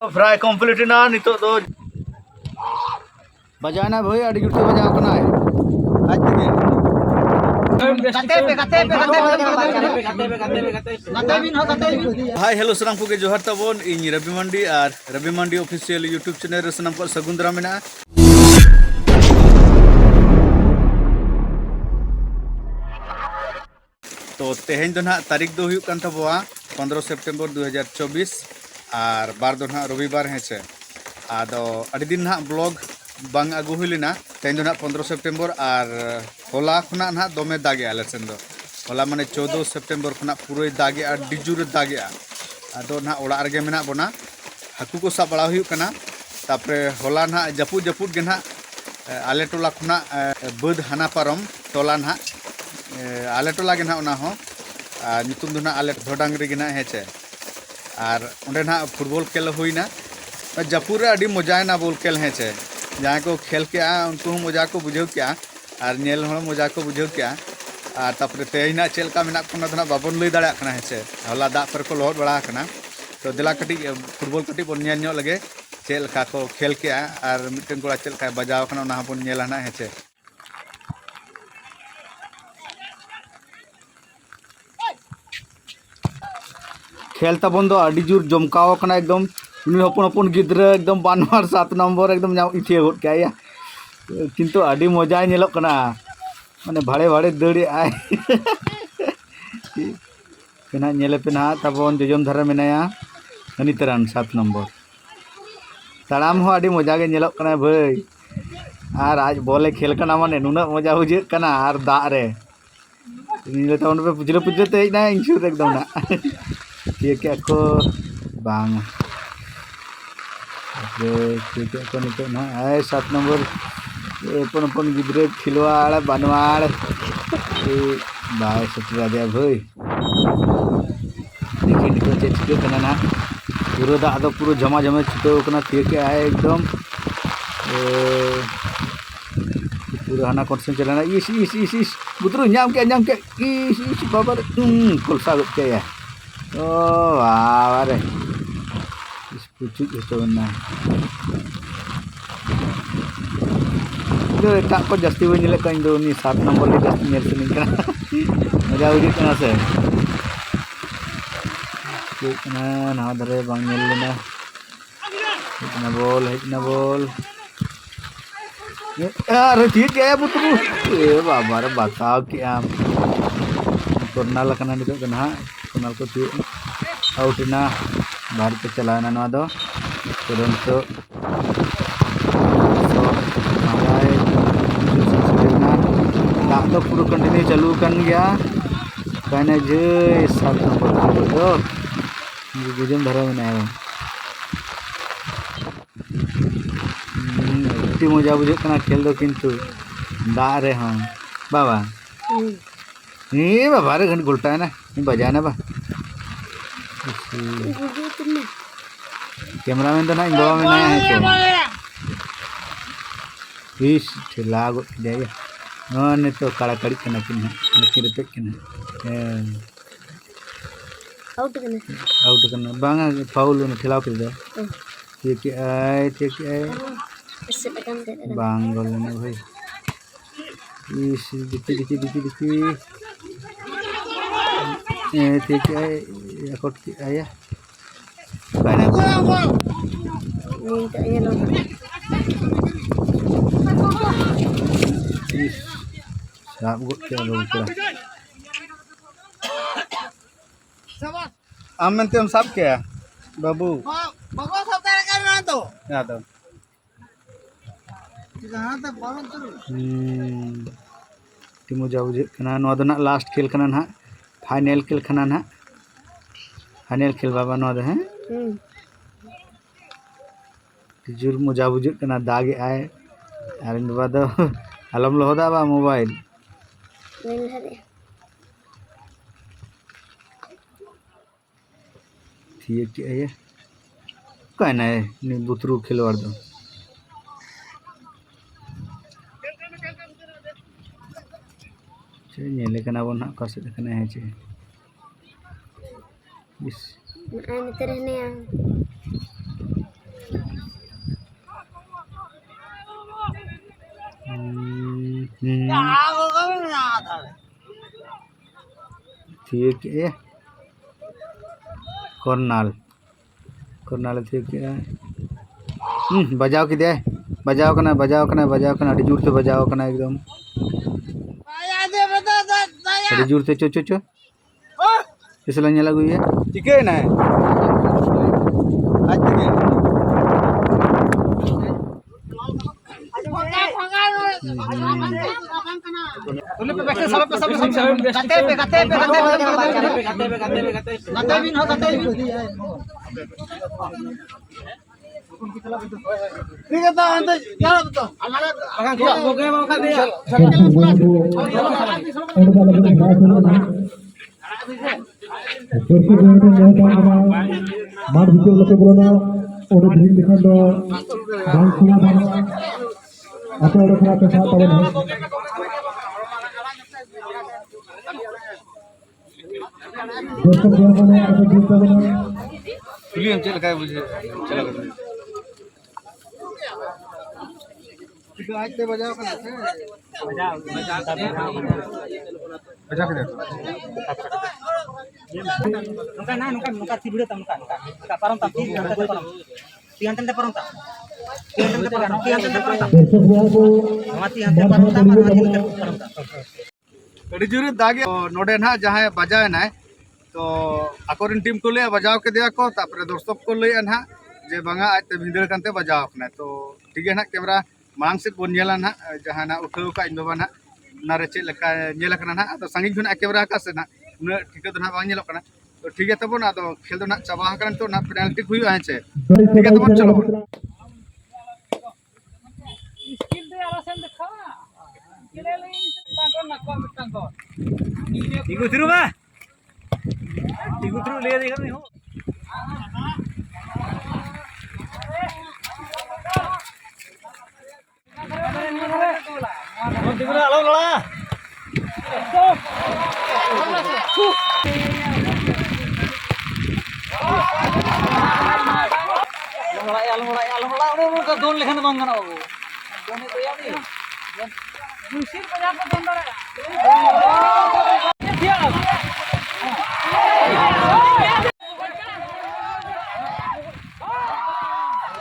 fry complete ना नितो दो बजाना भाई अड़ी जुटे बजाव कना है आज के हाय हेलो सनाम को जोहार तबन इन रवि मंडी ऑफिशियल यूट्यूब चैनल रे सनाम को सगुंदरा मेना तो तेहेन दो ना तारीख दो हुयुक कान तबवा 15 सितंबर 2024 और बार दो ना रविवार हेचे आदो अड़ी दिन ना ब्लॉग बांग आगु हुइलिना तेहेन दो ना 15 सितंबर और होला खुना ना दमे दागे आले सेन दो होला माने 14 सितंबर खुना पूरे दागे और डिजुर दागे आदो ना ओड़ा रगे मेना बोना हाकु को सब बड़ा हुयुक काना तापरे होला ना जपुद जपुद गे ना आले टोला खुना बद हाना पारम टोला ना आले टोला गे ना ओना हो नितुम दो ना आले धोडांगरी गे ना हेचे और ओंडे ना फुटबॉल खेल हुईना जपुर अड़ी मजायना बॉल खेल हेचे जहाँ को खेल के उनको मजा को बुझे क्या और नेल मजा को बुझे क्या और तापरे तेना चलका मेना को ना बाबन लई दाड़ा कना हेचे होला दा पर को लहद बड़ा कना तो दिला कटी फुटबॉल कटी बन नेल ᱧᱚᱜ लगे चलका को खेल के और मिटन कोड़ा चलका बजाव कना ना बन नेला ना हेचे खेल तबन दो अड़ी जोर जमकाव कना एकदम उनी हपन हपन गिद्रा एकदम बानवार 7 नंबर एकदम नाम इथे होट क्या किंतु अड़ी मजा नेलो कना माने भाड़े भाड़े दड़ी आय पेना नेले पेना तबन जोजम धारा मेनाया अनितरान 7 नंबर ताड़ाम हो अड़ी मजा गे नेलो कना भाई और आज बॉले खेल कना माने नुना मजा बुझे कना और दाग रे नीले तबन पे पुजले पुजले ते ना इंशुर एकदम ना ठीक है को बांग ठीक है को नितो ना 7 नंबर अपन अपन गिद्रे खिलवाड़ बनवाड़ बाय सचरा दे भाई देखिए नितो चेक चिके कना ना पूरा दा दो पूरा जमा जमा छुटो कना ठीक है एकदम पूरा हाना कॉन्सेंट चलाना इस बुतरू नाम के इस बाबर कुलसा गुट के या ओ वाह रे इस पुचु itu ना itu tak ko jasti we nyelek kan do ni 7 nomor le jasti nyel sini kana मजा उदित kana se kana na dare bang nyel lena hitna bol अरे ठीक है पुतरू ए बाबा रे बताओ क्या कोर्नल कना नितो कना कोर्नल को ती आउट ना बाहर पे चलाना ना दो तुरंत तो पूरा कंटिन्यू चालू कर गया कहना जे 7 नंबर तो गुजम धरा में आया इतनी मजा बुझे कना खेल दो किंतु दा रे हां बाबा ये बाबा रे घन गुलटा है ना बजाना बा कैमरामैन तो ना इन बाबा में ना है इस ठेला गो जाएगा ने तो काड़ा कड़ी कना किन नकी रेपेक कना आउट कना बांगा फाउल ने ठेला कर दो ठीक है बांग गोल ने भाई इस दिखी ठीक है अकोट आया कहना साहब गुट क्या लोग हम मनते हम सब क्या बाबू सब करना तो क्या तो कहां तक बोलो तो टीमो जाऊ जे कना नो दना लास्ट खेल कना ना फाइनल खेल कना ना फाइनल खेल बाबा नो दे हैं जुर मजा बुझे कना दागे आए और इन बाद अलम लहोदा बा मोबाइल ठीक है कहना है नि बुतरू खिलवाड़ दो नेले कना बन का से कना है चे इस ठीक है कर्नाल कर्नाल ठीक है बजाव कि बजाव करना अड़ी जोर से बजाव करना एकदम अड़ी जोर से चो चो चो इसला नेला गुई है चिके ना आज तक तुले पे बैठे सब गाते बिन हो गाते ठीक है तो अंदर क्या तो हमारा क्या हो गया मौका दिया मार भितर लोके बोलना ओडे ढील दिखा दो डांस किया था आपने ओडे खराब के साथ तब दोस्तों क्या बोले ऐसे ढील कर बोलना फिल्म चल का मुझे चला कर तो आज ते बजाओ का बजा के देखो nungka na nungka tidur tam nungka parang tam tidur parang tiang tenda parang tam tiang tenda parang tam दोस्तों क्या को mati hante parang tam mati hante parang tam अड़ी जोर दागे नोडे ना जहाँ बजाए ना तो अकोरिन टीम को ले बजाव के दिया को तापरे दर्शक को ले ना जे बंगा आज ते भिंदर कांते बजाव अपने तो ठीक है ना कैमरा मांग से बोन नेला ना जहाँ ना उठाव का इन बाबा ना नारे चेक लका नेला कना ना तो संगी जुन कैमरा का से ना न ठीक है तो ना बांग नेलो कना तो ठीक है तब ना तो खेल तो ना चाबा करन तो ना पेनल्टी हुई है छे ठीक है तब चलो स्किल दे आला सेन दिखावा किले ले ताको नको मिटंको tigu tiru ba tigu tiru le de kami ho tigu la lo la alhamdulillah ka don lekhan bang kana babu don to ya ni Musheer बजा को बंद रहा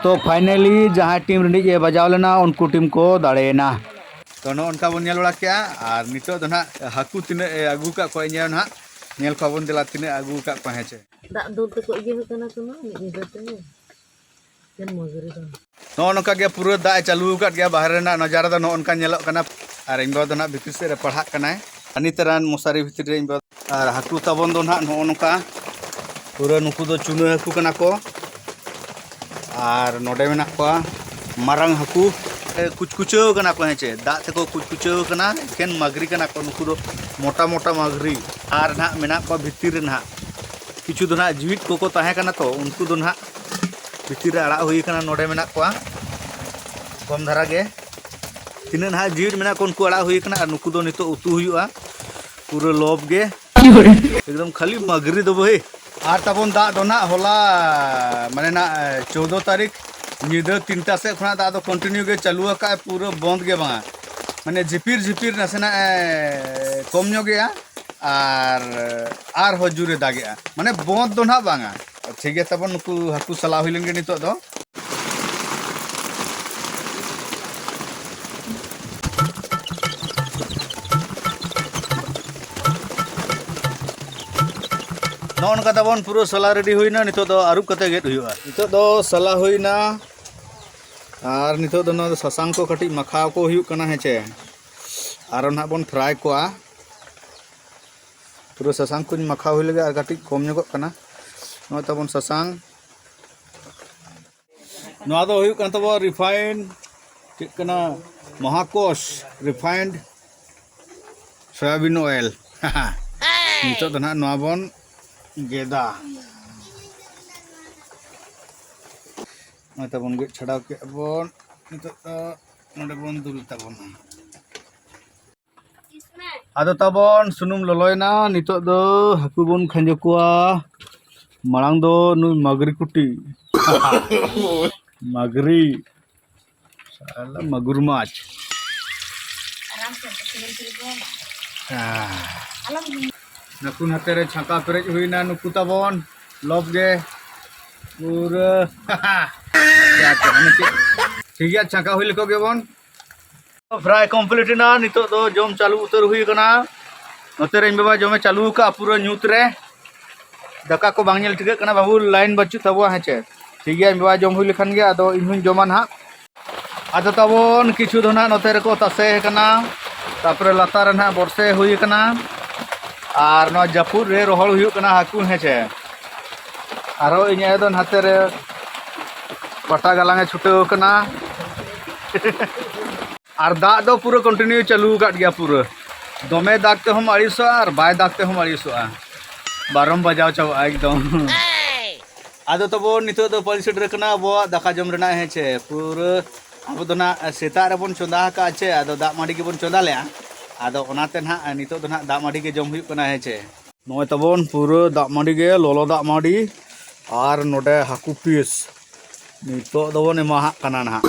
तो फाइनली जहाँ टीम रिंडी बजाव लेना उनको टीम को दाड़ेना तो नोनका बन नेलड़ा क्या और नितो दो ना हाकू तिने आगू का को ना नेल को बन दिला तिने आगू का को हेचे दा दूर तक इजे होतना कनो निदते जन मजूरी दो नोनका गया पूरा दा चालू का गया बाहर ना नजारा दा नोनका नेलो कना और इन बाद ना भितर से पढ़ा कना अनि तरह मसारी भितर रे इन बाद और हाकू तबन दो ना नोनका पूरा नुकु दो चुनु हाकू कना को और नोडे में को मारंग हाकू कुछ कुचो कना को हेचे दा ते को कुछ कुचो कना केन मगरी कना को नुकु दो मोटा मोटा मगरी और ना मेना को भितर ना किछु दो ना जीवित को ताहे कना तो उनको दो ना भितर आड़ा हुई कना नोडे में को कम धारा गे तीन ना जीवित में को उनको आड़ा हुई कना और नुकु दो नितो उतु हुआ पूरा लोभ गे एकदम खाली मगरी दो भाई और तबन दा दो ना होला माने ना 14 तारीख निदा 3टा से खना दा दो कंटिन्यू गे चालू का पूरा बंद गे बा माने झिपिर झिपिर नसेना कम नो गया और हजुरे दागे माने बंद दो ना बांगा ठीक है तबन नुकु हाकू सला हुई गे नितो दो नौन का तबन पूरा सला रेडी हुईना नितो दो आरुप कते गेट हुआ नितो दो सला हुईना और नितो दो ना ससांग को कटी मखाव को हुई कना हेचे और ना बन फ्राई को पूरा ससांग को मखाव हुई लगे और कटी कम ᱧᱚᱜᱚᱜ कना नो तबन ससांग नो दो हुई कना तबो रिफाइंड चेक कना महाकोश रिफाइंड सोयाबीन ऑयल नितो दो ना नो बन गेदा तबन गे छड़ाव के बन नितो नोडे बन दुल तबन आदो तबन सुनुम ललोयना नितो दो हाकू बन खंजो कुआ मांग दो नु मगरी कुटी मगरी साला मगुर माछ नकुन हाथे रे छाका पेरेज हुईना नुकु ताबन लॉब गे पूरा ठीक है छाका हुई लेको गेबन फ्राई कंप्लीट ना नितो दो जम चालू उतर हुई कना नोते रे बाबा जमे चालू का पूरा न्यूत रे दाका को बांग नेल ठिके कना बाबू लाइन बच्चू तबो हेचे ठीक है बाबा जम हुई लेखान गे आदो इनहुन जमा ना आदो ताबन किछु दोना नोते रे को तासे कना तापरे लातार ना बरसे हुई कना और नो जापुर रे रोहल हुई कना हाकू हेचे आरो इने दो हाथे रे पटा गालांगे छुटे कना और दाग दो पूरा कंटिन्यू चालू कर गया पूरा दमे दागते हम अड़ीसो और बाय दागते हम अड़ीसो बारम बजाव चाव एकदम आदो तबो नितो दो पलिसट रखना बो दाका जम रना हेचे पूरा अब दो ना सेता रे बन चोंदा का आछे आदो दाग माडी के बन चोंदा ले आदो ओनाते ना नितो दो ना दाग माडी के जम हुई कना हेचे नय तबन पूरा दाग माडी के लोलो दाग माडी और नोडे हाकू पीस नितो दबन एमा कना ना